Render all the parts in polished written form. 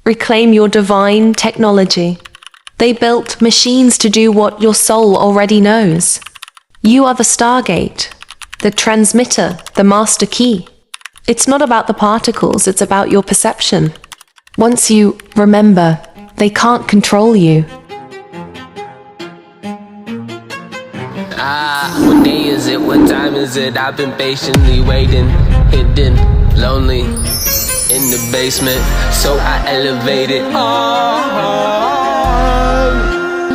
reclaim your divine technology. They built machines to do what your soul already knows. You are the Stargate, the transmitter, the master key. It's not about the particles, it's about your perception. Once you remember, they can't control you. What day is it? What time is it? I've been patiently waiting, hidden, lonely, in the basement, so I elevated.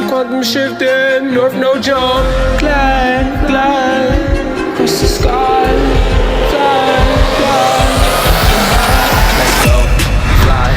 Quantum shifting, north no jump, glide, glide, cross the sky, fly, fly. Let's go,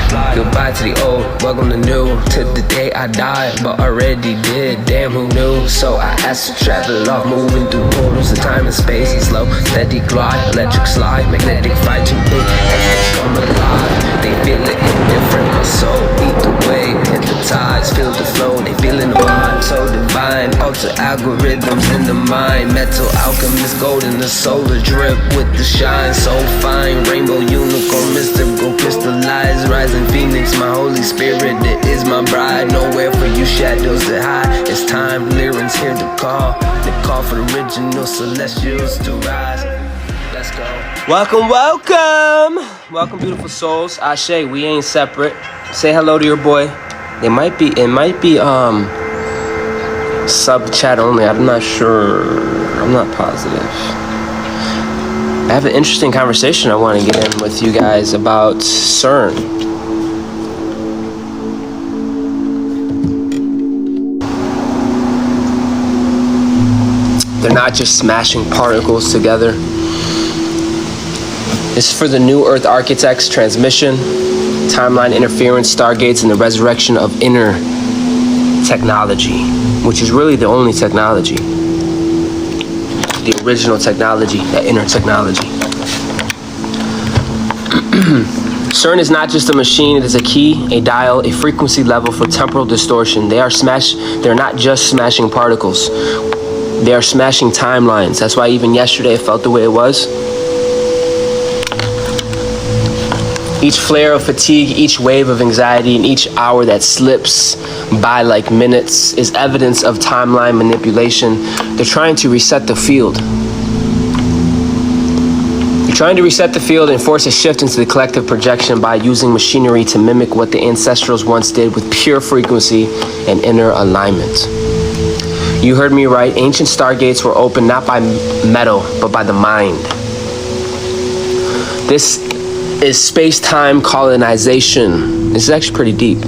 fly, goodbye to the old, welcome to new, to the day I died, but already did, damn who knew, so I asked to travel off, moving through portals of time and space, slow, steady glide, electric slide, magnetic fight to me, experts come alive, they feel it indifferent, my soul, beat the wave, hypnotized, feel the flow, they feeling the vibe, so divine, alter algorithms in the mind, metal alchemist, gold in the solar drip with the shine, so fine, rainbow unicorn, mystical, crystallized, rising phoenix, my holy spirit, it is my bride, nowhere for you shadows to hide, it's time, lyrics here to call, they call for the original celestials to rise, let's go. Welcome, welcome, welcome beautiful souls, Ashe, we ain't separate, say hello to your boy, it might be sub chat only, I'm not sure, I'm not positive. I have an interesting conversation I want to get in with you guys about CERN. They're not just smashing particles together. This is for the New Earth Architects transmission, timeline interference, Stargates, and the resurrection of inner technology, which is really the only technology. The original technology, that inner technology. CERN is not just a machine, it is a key, a dial, a frequency level for temporal distortion. They're not just smashing particles. They are smashing timelines. That's why even yesterday it felt the way it was. Each flare of fatigue, each wave of anxiety, and each hour that slips by like minutes is evidence of timeline manipulation. They're trying to reset the field. They're trying to reset the field and force a shift into the collective projection by using machinery to mimic what the ancestrals once did with pure frequency and inner alignment. You heard me right. Ancient stargates were opened not by metal, but by the mind. This is space-time colonization. This is actually pretty deep.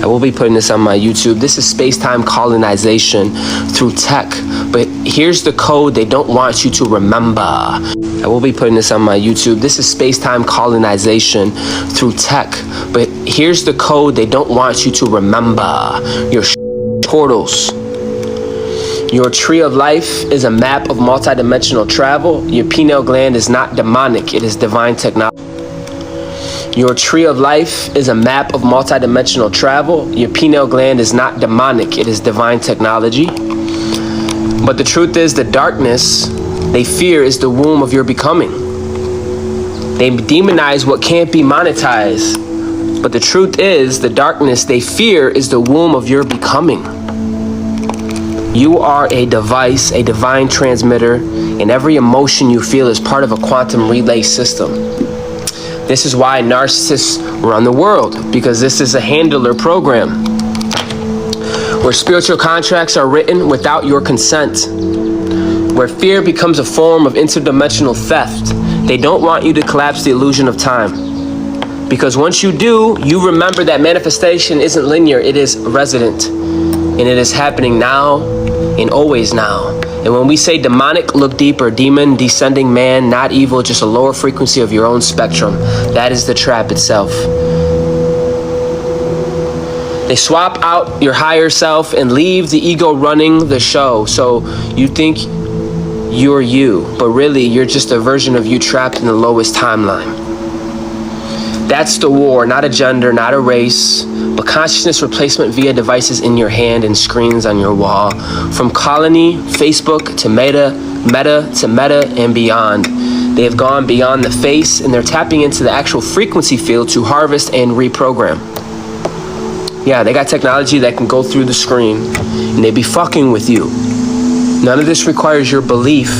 I will be putting this on my YouTube. This is space-time colonization through tech. But here's the code they don't want you to remember. I will be putting this on my YouTube. This is space-time colonization through tech. But here's the code they don't want you to remember. Your portals. Your tree of life is a map of multidimensional travel. Your pineal gland is not demonic, it is divine technology. Your tree of life is a map of multidimensional travel. Your pineal gland is not demonic, it is divine technology. But the truth is, the darkness they fear is the womb of your becoming. They demonize what can't be monetized. But the truth is, the darkness they fear is the womb of your becoming. You are a device, a divine transmitter, and every emotion you feel is part of a quantum relay system. This is why narcissists run the world, because this is a handler program where spiritual contracts are written without your consent, where fear becomes a form of interdimensional theft. They don't want you to collapse the illusion of time, because once you do, you remember that manifestation isn't linear, it is resident, and it is happening now and always now. And when we say demonic, look deeper. Demon, descending man, not evil, just a lower frequency of your own spectrum. That is the trap itself. They swap out your higher self and leave the ego running the show. So you think you're you, but really you're just a version of you trapped in the lowest timeline. That's the war, not a gender, not a race, but consciousness replacement via devices in your hand and screens on your wall. From Colony, Facebook to Meta to Meta and beyond. They have gone beyond the face, and they're tapping into the actual frequency field to harvest and reprogram. Yeah, they got technology that can go through the screen, and they be fucking with you. None of this requires your belief.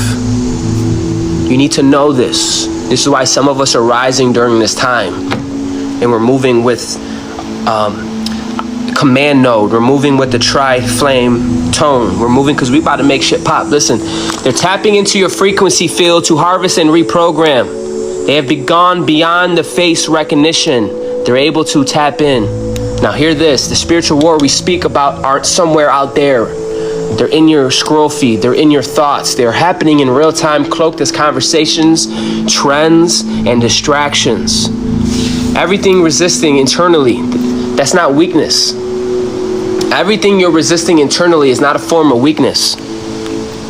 You need to know this. This is why some of us are rising during this time, and we're moving with command node. We're moving with the tri-flame tone. We're moving because we about to make shit pop. Listen, they're tapping into your frequency field to harvest and reprogram. They have gone beyond the face recognition. They're able to tap in. Now hear this, the spiritual war we speak about aren't somewhere out there. They're in your scroll feed, they're in your thoughts. They're happening in real time, cloaked as conversations, trends, and distractions. Everything resisting internally, that's not weakness. Everything you're resisting internally is not a form of weakness.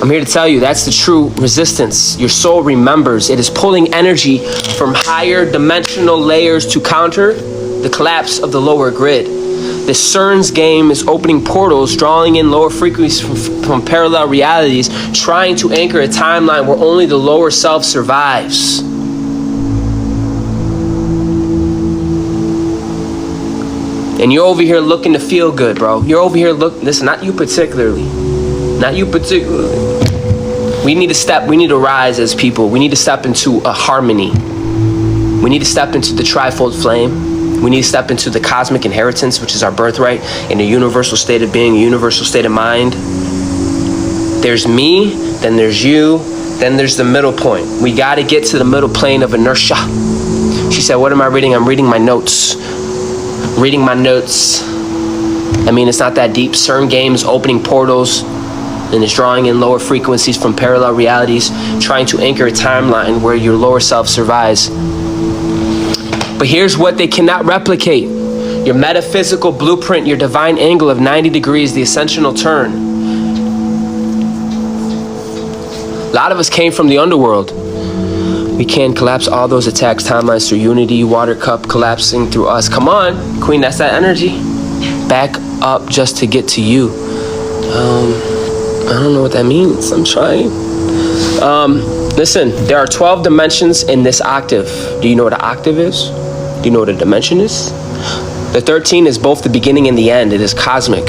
I'm here to tell you that's the true resistance. Your soul remembers. It is pulling energy from higher dimensional layers to counter the collapse of the lower grid. The CERN's game is opening portals, drawing in lower frequencies from parallel realities, trying to anchor a timeline where only the lower self survives. And you're over here looking to feel good, bro. You're over here listen, not you particularly. Not you particularly. We need to rise as people. We need to step into a harmony. We need to step into the trifold flame. We need to step into the cosmic inheritance, which is our birthright, in a universal state of being, a universal state of mind. There's me, then there's you, then there's the middle point. We got to get to the middle plane of inertia. She said, what am I reading? I'm reading my notes. Reading my notes. I mean, it's not that deep. CERN games, opening portals, and it's drawing in lower frequencies from parallel realities, trying to anchor a timeline where your lower self survives. But here's what they cannot replicate. Your metaphysical blueprint, your divine angle of 90 degrees, the ascensional turn. A lot of us came from the underworld. We can collapse all those attacks, timelines through unity, water cup collapsing through us. Come on, Queen, that's that energy. Back up just to get to you. I don't know what that means. I'm trying. Listen, there are 12 dimensions in this octave. Do you know what an octave is? Do you know what a dimension is? The 13 is both the beginning and the end. It is cosmic.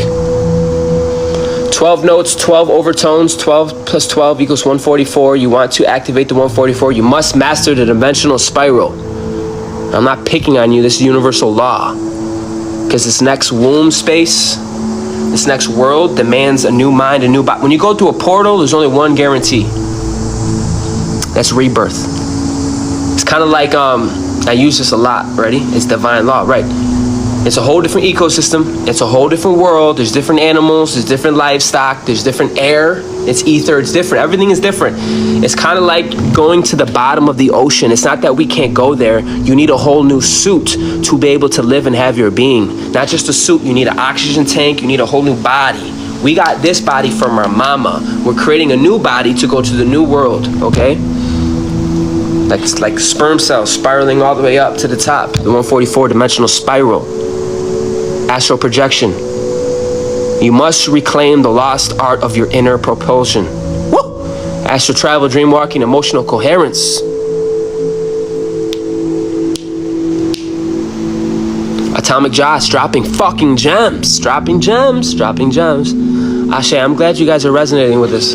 12 notes, 12 overtones, 12 plus 12 equals 144. You want to activate the 144, you must master the dimensional spiral. I'm not picking on you, this is universal law. Because this next womb space, this next world demands a new mind, a new body. When you go through a portal, there's only one guarantee. That's rebirth. It's kind of like, I use this a lot, ready? It's divine law, right? It's a whole different ecosystem. It's a whole different world. There's different animals. There's different livestock. There's different air. It's ether. It's different. Everything is different. It's kind of like going to the bottom of the ocean. It's not that we can't go there. You need a whole new suit to be able to live and have your being. Not just a suit. You need an oxygen tank. You need a whole new body. We got this body from our mama. We're creating a new body to go to the new world, okay? Like sperm cells spiraling all the way up to the top. The 144 dimensional spiral. Astral projection. You must reclaim the lost art of your inner propulsion. Woo! Astral travel, dream walking, emotional coherence. Atomic Joss dropping fucking gems. Dropping gems. Dropping gems. Ashe, I'm glad you guys are resonating with this.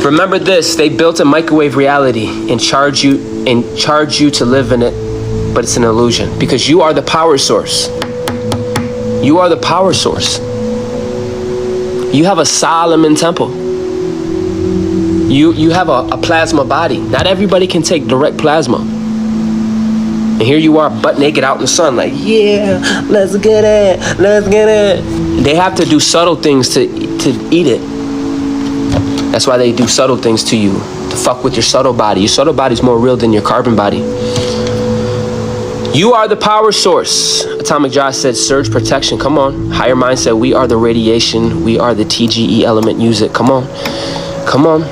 Remember this, they built a microwave reality and charge you to live in it, but it's an illusion because you are the power source. You are the power source. You have a Solomon temple. You have a plasma body. Not everybody can take direct plasma. And here you are butt naked out in the sun like, yeah, let's get it, let's get it. They have to do subtle things to eat it. That's why they do subtle things to you, to fuck with your subtle body. Your subtle body's more real than your carbon body. You are the power source. Atomic Josh said, surge protection. Come on. Higher mind said, we are the radiation. We are the TGE element. Use it. Come on. Come on.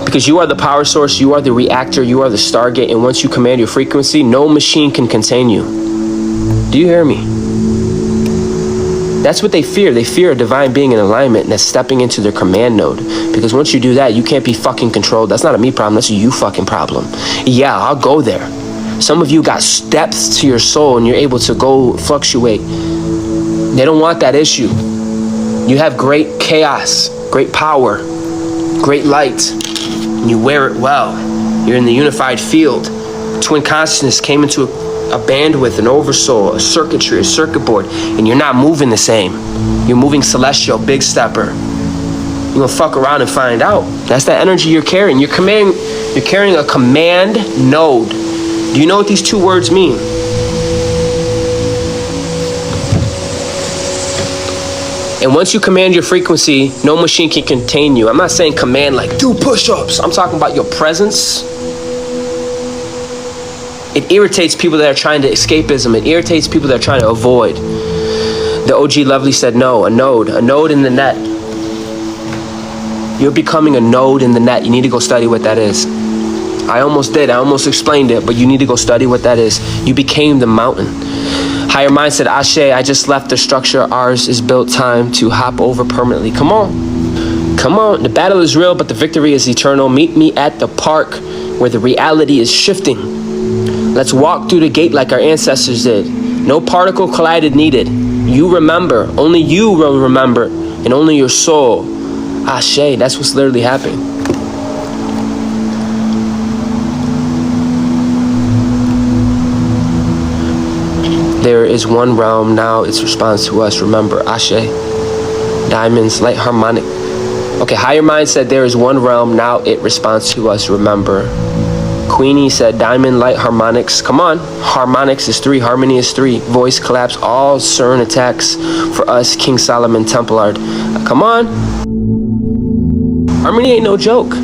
Because you are the power source. You are the reactor. You are the Stargate. And once you command your frequency, no machine can contain you. Do you hear me? That's what they fear. They fear a divine being in alignment and that's stepping into their command node. Because once you do that, you can't be fucking controlled. That's not a me problem, that's a you fucking problem. Yeah, I'll go there. Some of you got depths to your soul and you're able to go fluctuate. They don't want that issue. You have great chaos, great power, great light, and you wear it well. You're in the unified field. Twin consciousness came into a bandwidth, an oversoul, a circuitry, a circuit board, and you're not moving the same. You're moving celestial, big stepper. You're gonna fuck around and find out. That's that energy you're carrying. You're carrying a command node. Do you know what these two words mean? And once you command your frequency, no machine can contain you. I'm not saying command like do push-ups. I'm talking about your presence. It irritates people that are trying to escapism. It irritates people that are trying to avoid. The OG Lovely said no, a node in the net. You're becoming a node in the net. You need to go study what that is. I almost did. I almost explained it, but you need to go study what that is. You became the mountain. Higher Mind said, Ashe, I just left the structure. Ours is built, time to hop over permanently. Come on. Come on. The battle is real, but the victory is eternal. Meet me at the park where the reality is shifting. Let's walk through the gate like our ancestors did. No particle collided needed. You remember. Only you will remember. And only your soul. Ashe, that's what's literally happening. There is one realm, now its response to us. Remember, Ashe. Diamonds, light harmonic. Okay, Higher Mind said there is one realm, now it responds to us. Remember. Queenie said diamond, light, harmonics. Come on. Harmonics is 3, harmony is 3. Voice collapse, all CERN attacks for us. King Solomon, Templard. Come on. Harmony ain't no joke.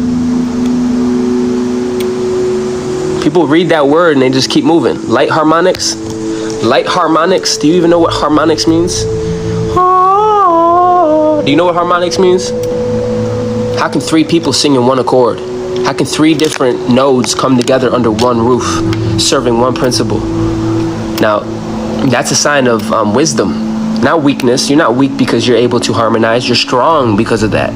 People read that word and they just keep moving. Light harmonics. Light harmonics. Do you even know what harmonics means? Do you know what harmonics means? How can 3 people sing in one accord? How can 3 different nodes come together under one roof, serving one principle? Now, that's a sign of wisdom, not weakness. You're not weak because you're able to harmonize. You're strong because of that.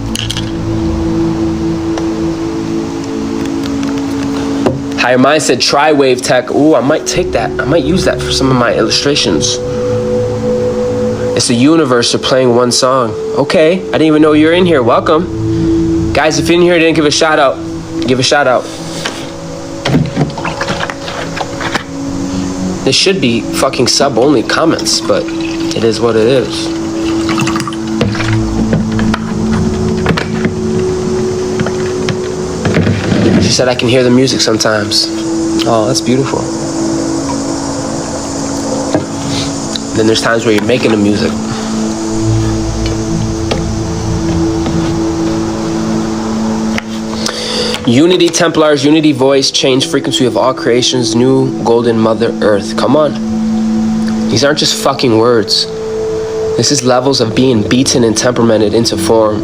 Higher Mind said tri-wave tech. Ooh, I might take that. I might use that for some of my illustrations. It's the universe of playing one song. Okay, I didn't even know you were in here. Welcome. Guys, if you're in here, didn't give a shout out. Give a shout out. This should be fucking sub only comments, but it is what it is. She said I can hear the music sometimes. Oh, that's beautiful. Then there's times where you're making the music. Unity Templars, unity voice, change frequency of all creations, new golden mother earth. Come on. These aren't just fucking words. This is levels of being beaten and temperamented into form.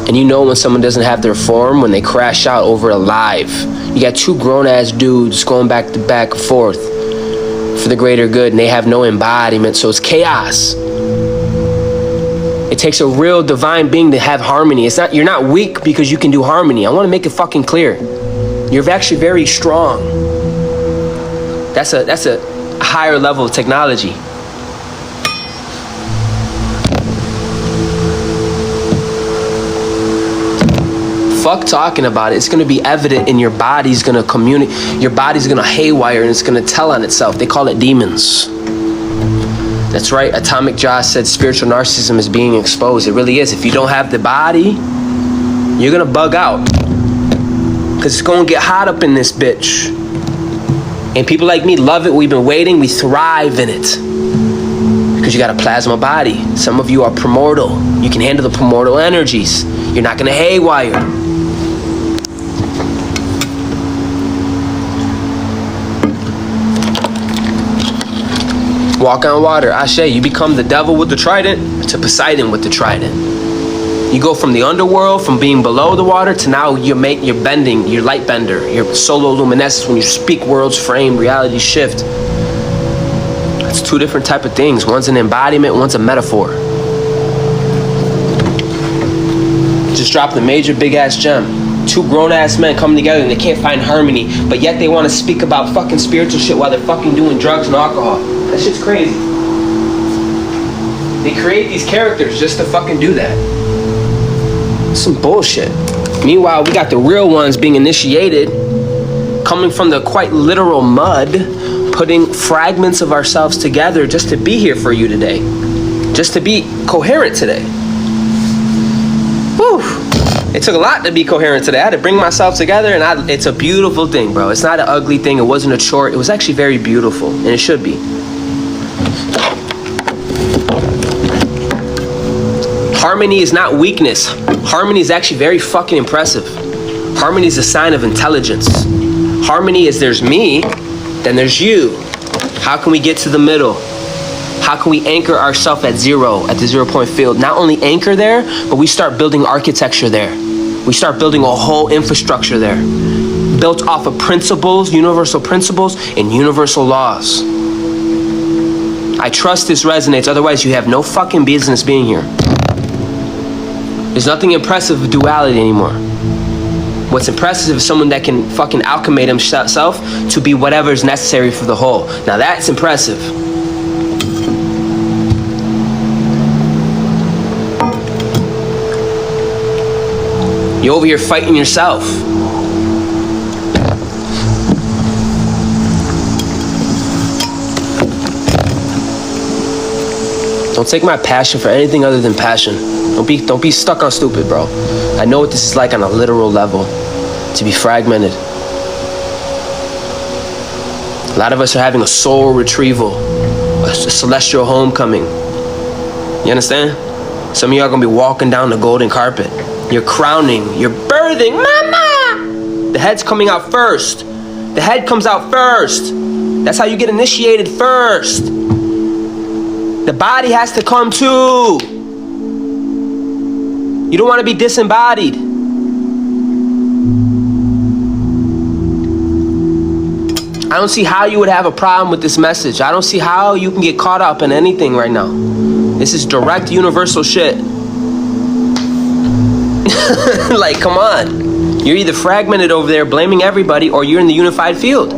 And you know when someone doesn't have their form, when they crash out over a live. You got 2 grown-ass dudes going back to back and forth for the greater good, and they have no embodiment, so it's chaos. It takes a real divine being to have harmony. You're not weak because you can do harmony. I want to make it fucking clear. You're actually very strong. That's a higher level of technology. Fuck talking about it. It's going to be evident and your body's going to communicate. Your body's going to haywire and it's going to tell on itself. They call it demons. That's right. Atomic Josh said spiritual narcissism is being exposed. It really is. If you don't have the body, you're going to bug out. Because it's going to get hot up in this bitch. And people like me love it. We've been waiting. We thrive in it. Because you got a plasma body. Some of you are primordial. You can handle the primordial energies. You're not going to haywire. Walk on water. Ashe, you become the devil with the trident to Poseidon with the trident. You go from the underworld, from being below the water, to now you're bending, you're light bender, you're solo luminescence. When you speak, worlds frame, reality shift. It's two different type of things. One's an embodiment, one's a metaphor. Just dropped a major big ass gem. Two grown ass men coming together and they can't find harmony, but yet they want to speak about fucking spiritual shit while they're fucking doing drugs and alcohol. That shit's crazy. They create these characters just to fucking do that. Some bullshit. Meanwhile, we got the real ones being initiated, coming from the quite literal mud, putting fragments of ourselves together just to be here for you today. Just to be coherent today. Whew. It took a lot to be coherent today. I had to bring myself together, and it's a beautiful thing, bro. It's not an ugly thing. It wasn't a chore. It was actually very beautiful, and it should be. Harmony is not weakness. Harmony is actually very fucking impressive. Harmony is a sign of intelligence. Harmony is there's me, then there's you. How can we get to the middle? How can we anchor ourselves at zero, at the 0 point field? Not only anchor there, but we start building architecture there. We start building a whole infrastructure there. Built off of principles, universal principles, and universal laws. I trust this resonates, otherwise you have no fucking business being here. There's nothing impressive with duality anymore. What's impressive is someone that can fucking alchemate himself to be whatever is necessary for the whole. Now that's impressive. You're over here fighting yourself. Don't take my passion for anything other than passion. Don't be stuck on stupid, bro. I know what this is like on a literal level, to be fragmented. A lot of us are having a soul retrieval, a celestial homecoming. You understand? Some of y'all are gonna be walking down the golden carpet. You're crowning, you're birthing, mama! The head's coming out first. The head comes out first. That's how you get initiated first. The body has to come too. You don't want to be disembodied. I don't see how you would have a problem with this message. I don't see how you can get caught up in anything right now. This is direct universal shit. Like, come on. You're either fragmented over there blaming everybody, or you're in the unified field.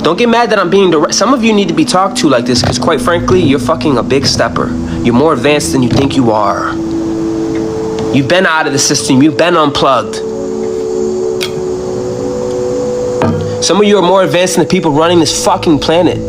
Don't get mad that I'm being direct. Some of you need to be talked to like this, because quite frankly, you're fucking a big stepper. You're more advanced than you think you are. You've been out of the system. You've been unplugged. Some of you are more advanced than the people running this fucking planet.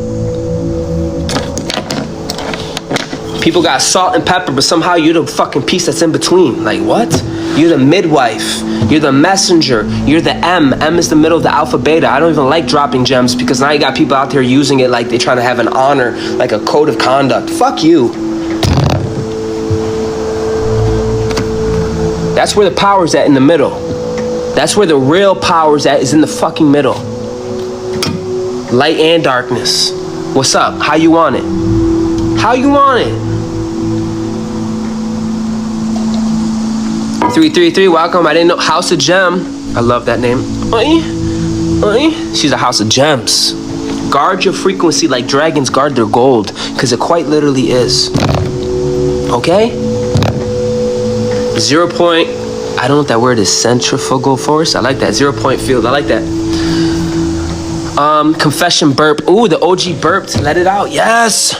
People got salt and pepper, but somehow you're the fucking piece that's in between. Like, what? You're the midwife. You're the messenger. You're the M. M is the middle of the alpha beta. I don't even like dropping gems, because now you got people out there using it like they're trying to have an honor, like a code of conduct. Fuck you. That's where the power's at, in the middle. That's where the real power's at, is in the fucking middle. Light and darkness. What's up? How you want it? How you want it? 333, welcome. I didn't know. House of Gem. I love that name. She's a house of gems. Guard your frequency like dragons guard their gold, because it quite literally is. Okay? 0 point, I don't know what that word is, centrifugal force. I like that. 0 point field. I like that. Confession burp. Ooh, the OG burped. Let it out. Yes.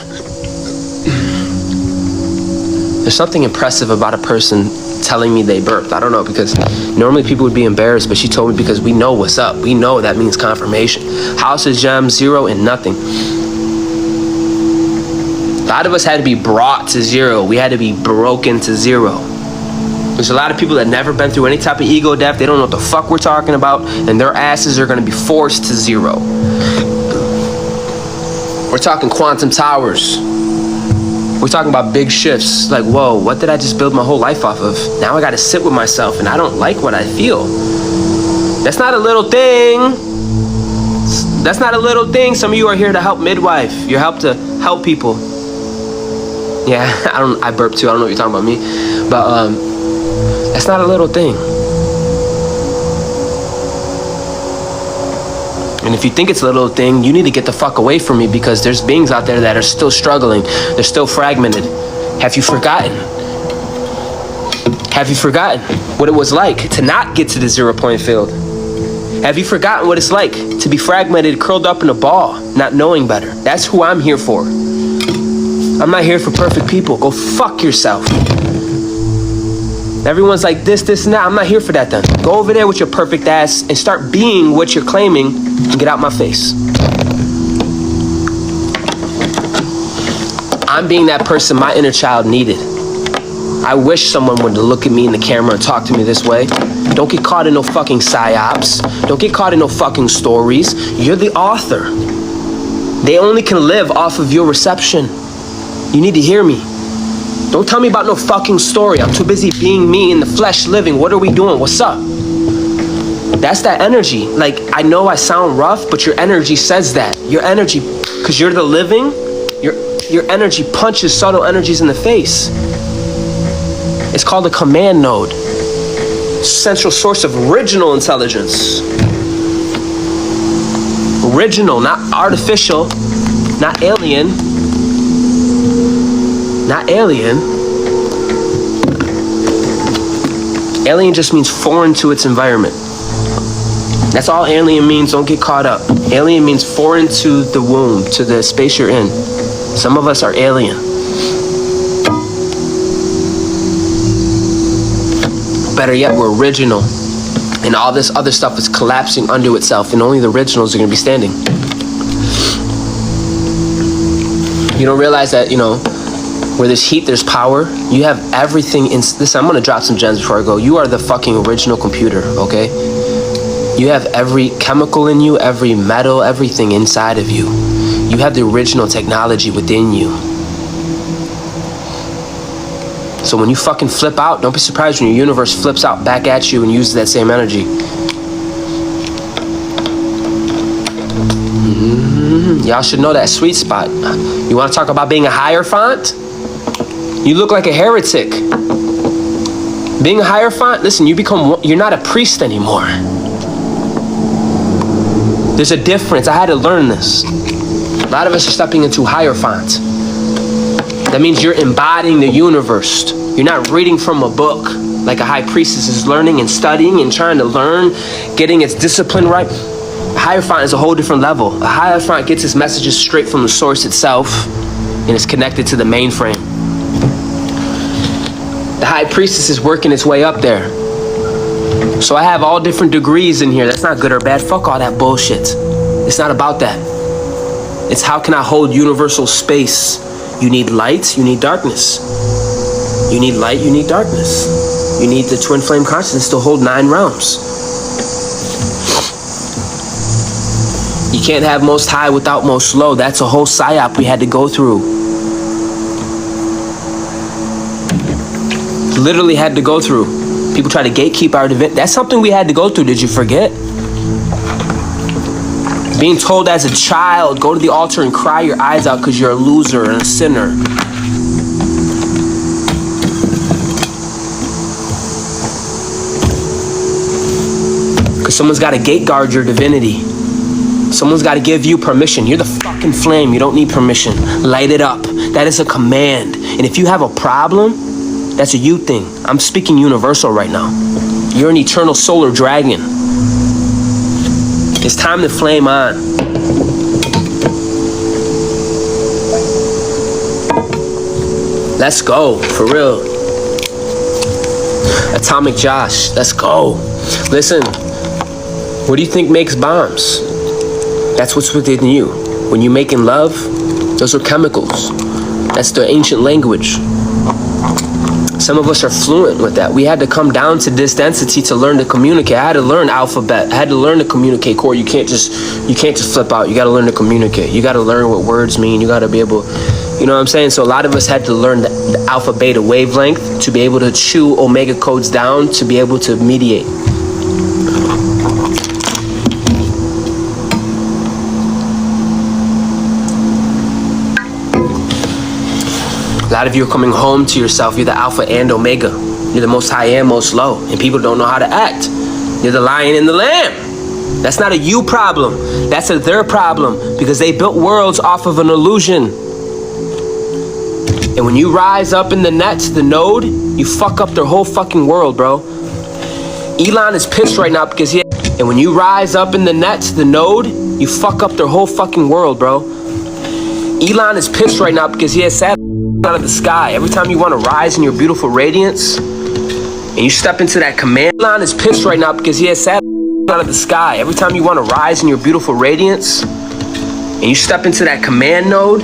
There's something impressive about a person telling me they burped. I don't know, because normally people would be embarrassed, but she told me because we know what's up. We know that means confirmation. House of Gems, 0 and nothing. A lot of us had to be brought to 0. We had to be broken to 0. There's a lot of people that never been through any type of ego death. They don't know what the fuck we're talking about, and their asses are gonna be forced to 0. We're talking quantum towers. We're talking about big shifts. Like, whoa, what did I just build my whole life off of? Now I gotta sit with myself, and I don't like what I feel. That's not a little thing. That's not a little thing. Some of you are here to help midwife. You're help to help people. Yeah, I burped too. I don't know what you're talking about me. But that's not a little thing. And if you think it's a little thing, you need to get the fuck away from me, because there's beings out there that are still struggling. They're still fragmented. Have you forgotten? Have you forgotten what it was like to not get to the 0 point field? Have you forgotten what it's like to be fragmented, curled up in a ball, not knowing better? That's who I'm here for. I'm not here for perfect people. Go fuck yourself. Everyone's like this, and that. I'm not here for that then. Go over there with your perfect ass and start being what you're claiming and get out my face. I'm being that person my inner child needed. I wish someone would look at me in the camera and talk to me this way. Don't get caught in no fucking psyops. Don't get caught in no fucking stories. You're the author. They only can live off of your reception. You need to hear me. Don't tell me about no fucking story. I'm too busy being me in the flesh living. What are we doing? What's up? That's that energy. Like, I know I sound rough, but your energy says that. Your energy, because you're the living, your energy punches subtle energies in the face. It's called a command node. Central source of original intelligence. Original, not artificial, not alien. Not alien. Alien just means foreign to its environment. That's all alien means. Don't get caught up. Alien means foreign to the womb, to the space you're in. Some of us are alien. Better yet, we're original. And all this other stuff is collapsing unto itself, and only the originals are going to be standing. You don't realize that, where there's heat, there's power. You have everything in... Listen, I'm going to drop some gems before I go. You are the fucking original computer, okay? You have every chemical in you, every metal, everything inside of you. You have the original technology within you. So when you fucking flip out, don't be surprised when your universe flips out back at you and uses that same energy. Y'all should know that sweet spot. You want to talk about being a hierophant? You look like a heretic. Being a hierophant, listen, you're not a priest anymore. There's a difference. I had to learn this. A lot of us are stepping into hierophant. That means you're embodying the universe. You're not reading from a book like a high priestess is learning and studying and trying to learn, getting its discipline right. A hierophant is a whole different level. A hierophant gets its messages straight from the source itself and is connected to the mainframe. The high priestess is working its way up there. So I have all different degrees in here. That's not good or bad. Fuck all that bullshit. It's not about that. It's how can I hold universal space? You need light, you need darkness. You need light, you need darkness. You need the twin flame consciousness to hold 9 realms. You can't have most high without most low. That's a whole psyop we had to go through. Literally had to go through. People try to gatekeep our divinity. That's something we had to go through. Did you forget? Being told as a child, go to the altar and cry your eyes out because you're a loser and a sinner. Because someone's got to gate guard your divinity. Someone's got to give you permission. You're the fucking flame. You don't need permission. Light it up. That is a command. And if you have a problem, that's a you thing. I'm speaking universal right now. You're an eternal solar dragon. It's time to flame on. Let's go, for real. Atomic Josh, let's go. Listen, what do you think makes bombs? That's what's within you. When you're making love, those are chemicals. That's the ancient language. Some of us are fluent with that. We had to come down to this density to learn to communicate. I had to learn alphabet. I had to learn to communicate core. You can't just flip out. You got to learn to communicate. You got to learn what words mean. You got to be able, you know what I'm saying? So a lot of us had to learn the alpha beta wavelength to be able to chew omega codes down to be able to mediate. A lot of you are coming home to yourself. You're the alpha and omega. You're the most high and most low. And people don't know how to act. You're the lion and the lamb. That's not a you problem. That's a their problem, because they built worlds off of an illusion. And when you rise up in the nets, the node, you fuck up their whole fucking world, bro. Elon is pissed right now because he... And when you rise up in the nets, the node, you fuck up their whole fucking world, bro. Elon is pissed right now because he has satellites out of the sky. Every time you want to rise in your beautiful radiance, and you step into that command... Elon is pissed right now because he has satellites out of the sky. Every time you want to rise in your beautiful radiance, and you step into that command node,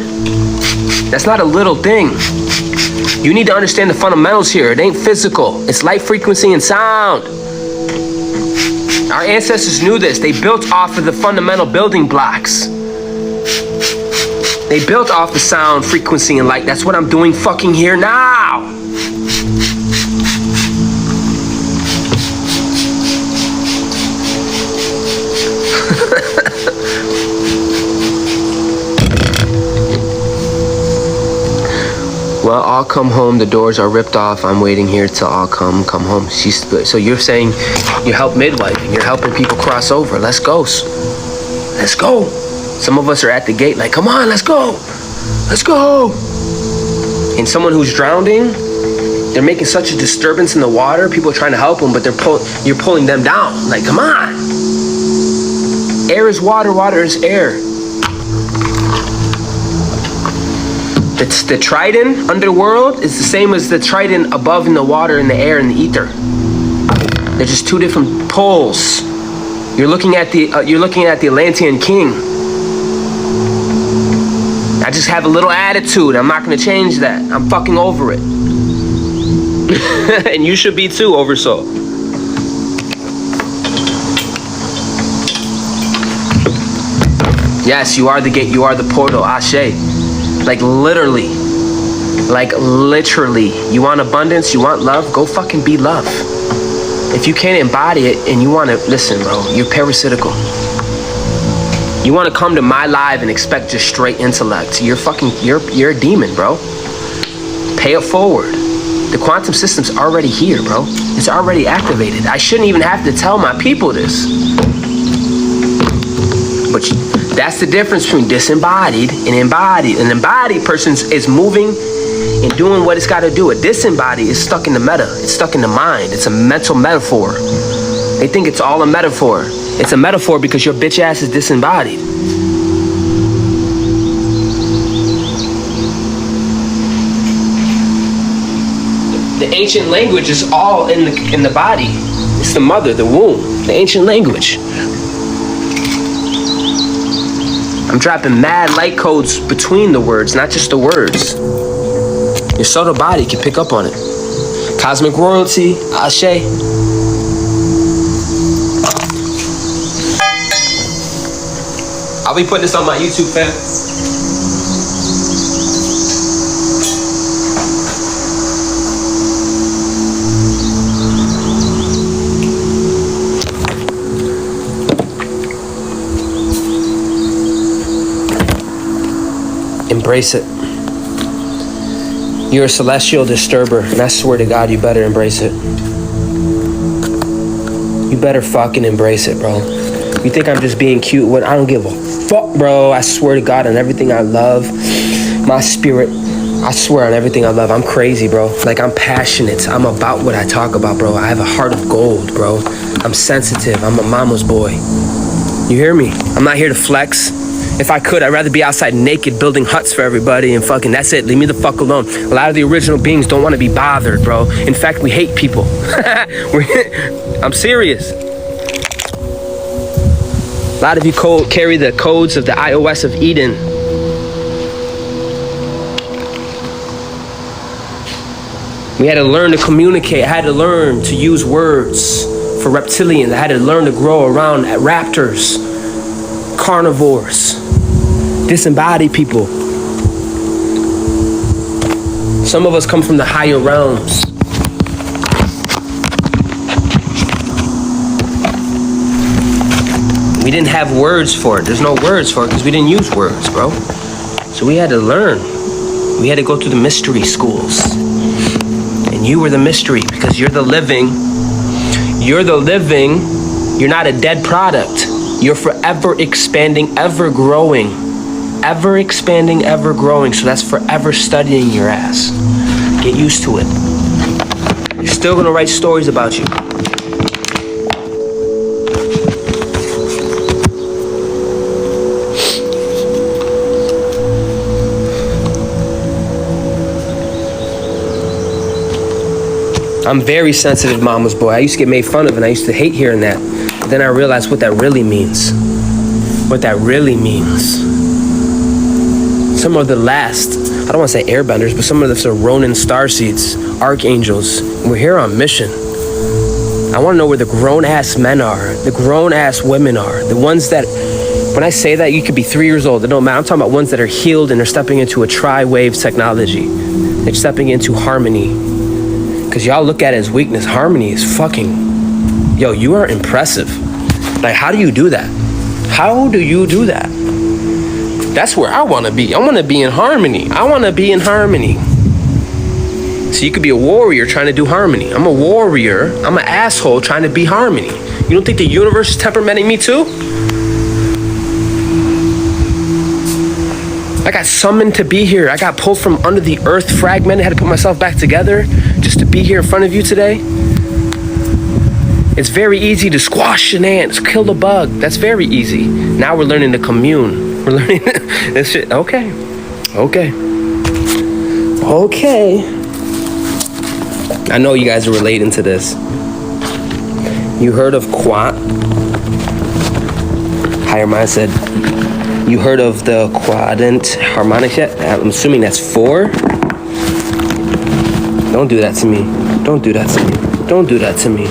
that's not a little thing. You need to understand the fundamentals here. It ain't physical. It's light, frequency, and sound. Our ancestors knew this. They built off of the fundamental building blocks. They built off the sound, frequency, and light. That's what I'm doing fucking here now. Well, I'll come home. The doors are ripped off. I'm waiting here till I'll come home. So you're saying you help midwife and you're helping people cross over. Let's go. Let's go. Some of us are at the gate like, come on, let's go. Let's go. And someone who's drowning, they're making such a disturbance in the water. People are trying to help them, but you're pulling them down. Like, come on. Air is water, water is air. The trident underworld is the same as the trident above in the water, in the air, in the ether. They're just two different poles. You're looking at the Atlantean king. I just have a little attitude. I'm not gonna change that. I'm fucking over it. And you should be too, Oversoul. Yes, you are the gate. You are the portal. Ashe. Like literally. You want abundance, you want love, go fucking be love. If you can't embody it and you want to, listen, bro, you're parasitical. You want to come to my live and expect just straight intellect. You're a demon, bro. Pay it forward. The quantum system's already here, bro. It's already activated. I shouldn't even have to tell my people this. But that's the difference between disembodied and embodied. An embodied person is moving and doing what it's got to do. A disembodied is stuck in the meta. It's stuck in the mind. It's a mental metaphor. They think it's all a metaphor. It's a metaphor because your bitch ass is disembodied. The ancient language is all in the body. It's the mother, the womb, the ancient language. I'm dropping mad light codes between the words, not just the words. Your subtle body can pick up on it. Cosmic royalty, Ashe. I'll be putting this on my YouTube, fam. Embrace it. You're a celestial disturber, and I swear to God, you better embrace it. You better fucking embrace it, bro. You think I'm just being cute? What? I don't give a fuck, bro. I swear to God on everything I love, my spirit, I swear on everything I love. I'm crazy, bro. Like, I'm passionate. I'm about what I talk about, bro. I have a heart of gold, bro. I'm sensitive. I'm a mama's boy. You hear me? I'm not here to flex. If I could, I'd rather be outside naked building huts for everybody and fucking, that's it. Leave me the fuck alone. A lot of the original beings don't want to be bothered, bro. In fact, we hate people. I'm serious. A lot of you carry the codes of the iOS of Eden. We had to learn to communicate. I had to learn to use words for reptilians. I had to learn to grow around at raptors, carnivores, disembodied people. Some of us come from the higher realms. We didn't have words for it. There's no words for it because we didn't use words, bro. So we had to learn. We had to go through the mystery schools. And you were the mystery because you're the living. You're the living. You're not a dead product. You're forever expanding, ever growing. Ever expanding, ever growing. So that's forever studying your ass. Get used to it. You're still gonna write stories about you. I'm very sensitive mama's boy. I used to get made fun of and I used to hate hearing that. But then I realized what that really means. What that really means. Some of the last, I don't want to say airbenders, but some of the Ronin starseeds, archangels, we're here on mission. I want to know where the grown-ass men are, the grown-ass women are, the ones that, when I say that, you could be 3 years old, it don't matter. I'm talking about ones that are healed and they're stepping into a tri-wave technology. They're stepping into harmony. Because y'all look at it as weakness. Harmony is fucking, yo, you are impressive. Like, how do you do that? How do you do that? That's where I want to be. I want to be in harmony. I want to be in harmony. So you could be a warrior trying to do harmony. I'm a warrior. I'm an asshole trying to be harmony. You don't think the universe is temperamenting me too? I got summoned to be here. I got pulled from under the earth, fragmented, had to put myself back together just to be here in front of you today. It's very easy to squash an ant, kill a bug. That's very easy. Now we're learning to commune. We're learning this shit. Okay. I know you guys are relating to this. You heard of quant? Higher mind said, you heard of the quadrant harmonics yet? I'm assuming that's 4. Don't do that to me. Don't do that to me. Don't do that to me.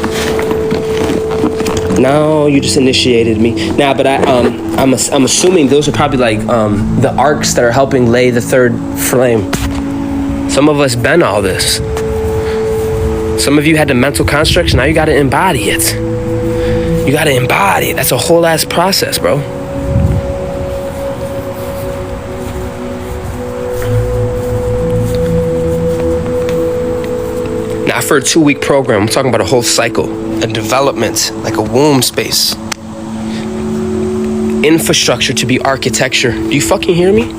No, you just initiated me. Nah, but I'm assuming those are probably like the arcs that are helping lay the 3rd flame. Some of us been all this. Some of you had the mental constructs. Now you got to embody it. You got to embody it. That's a whole ass process, bro. Now, for a 2-week program, I'm talking about a whole cycle, a development, like a womb space. Infrastructure to be architecture. Do you fucking hear me?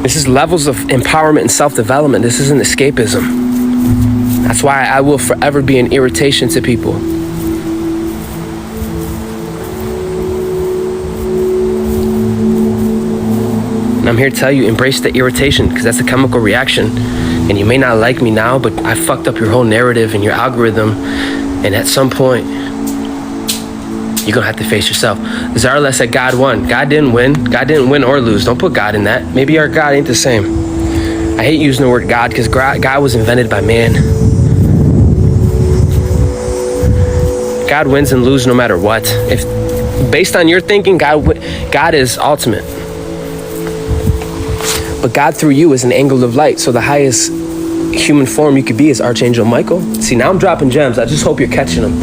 This is levels of empowerment and self-development. This isn't escapism. That's why I will forever be an irritation to people. And I'm here to tell you, embrace the irritation, because that's a chemical reaction. And you may not like me now, but I fucked up your whole narrative and your algorithm. And at some point, you're gonna have to face yourself. Zarla said God won. God didn't win. God didn't win or lose. Don't put God in that. Maybe our God ain't the same. I hate using the word God because God was invented by man. God wins and loses no matter what. If based on your thinking, God is ultimate. But God through you is an angle of light. So the highest human form you could be is Archangel Michael. See, now I'm dropping gems. I just hope you're catching them.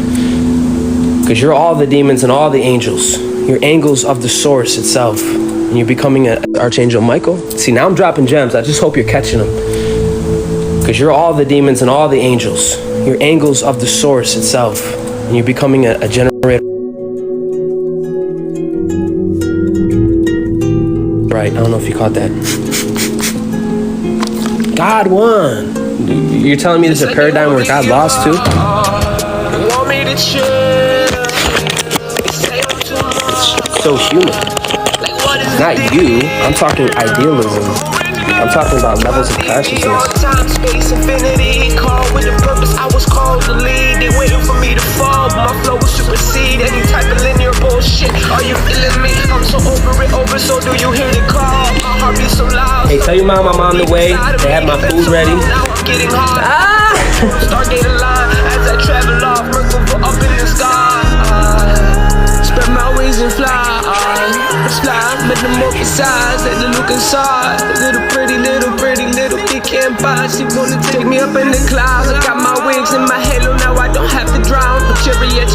Because you're all the demons and all the angels. You're angels of the source itself. And you're becoming an Archangel Michael. See, now I'm dropping gems. I just hope you're catching them. Because you're all the demons and all the angels. You're angels of the source itself. And you're becoming a generator. Right, I don't know if you caught that. God won. You're telling me there's a paradigm where God lost too? It's so human. Not you. I'm talking idealism. I'm talking about levels of consciousness. Time, space, infinity. Call with a purpose. I was called to lead. They waiting for me to fall, but my flow will supersede any type of linear bullshit. Are you feeling me? I'm so over. So do you hear the call? My heart beats so loud. Hey, tell your mom I'm on the way. They have my food ready. Getting hot. Stargate alive as I travel off, Merkle up in the sky. Spread my wings and fly. birds fly, make them open sides, let the look inside. Little pretty little kid can't buy. She wanna take me up in the clouds. I got my wings and my halo, now I don't have to drown. Chariot,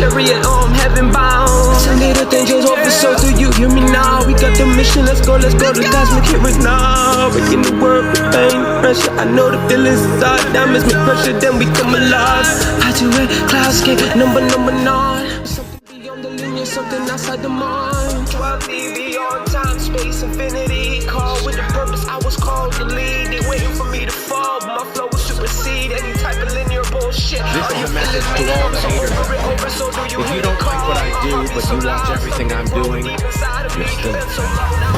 heaven bound. Send little angels over, so do you hear me now? We got the mission, let's go, the cosmic heroes now. Breaking the world with pain, pressure. I know the feelings inside, diamonds make pressure, then we come alive. I do it, cloudscape, number 9. Something beyond the linear, something outside the mind. 12 beyond time, space, infinity. Call with a purpose, I was called to lead. They waiting for me to fall, but my flow will supersede any type of linear bullshit. This is a message to all the haters. If you don't like what I do, but you watch everything I'm doing, you're still